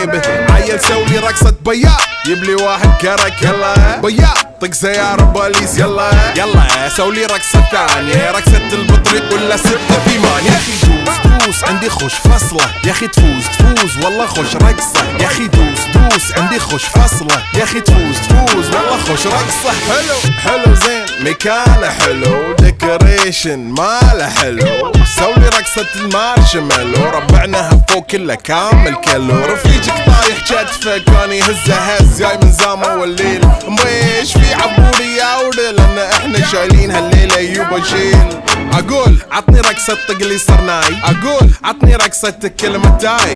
جيبه. عيل سولي رقصة بياع، يبلي واحد كرك يلا بياع، طق سيارة بوليس يلا يلا. سولي رقصة ثانية، رقصة البطريق ولا 6 في 8. يا اخي دوس عندي خوش فصلة، يا اخي تفوز والله خوش رقصة. يا اخي دوس عندي خوش فصلة، يا اخي تفوز والله خوش رقصة. حلو زين مكانه حلو، ديكوريشن ماله حلو. سولي رقصة المارشميلو، ربعناها فوق كله كامل كيلو. رفيجك طايح كتفه كان يهزه هز، جاي من زامه والليل مبيش في عبوري يا ودل، لان احنا شايلين هالليلة يوبا شيل. اقول عطني رقصة طق لي صرناي، اقول عطني رقصة كلمة تاي.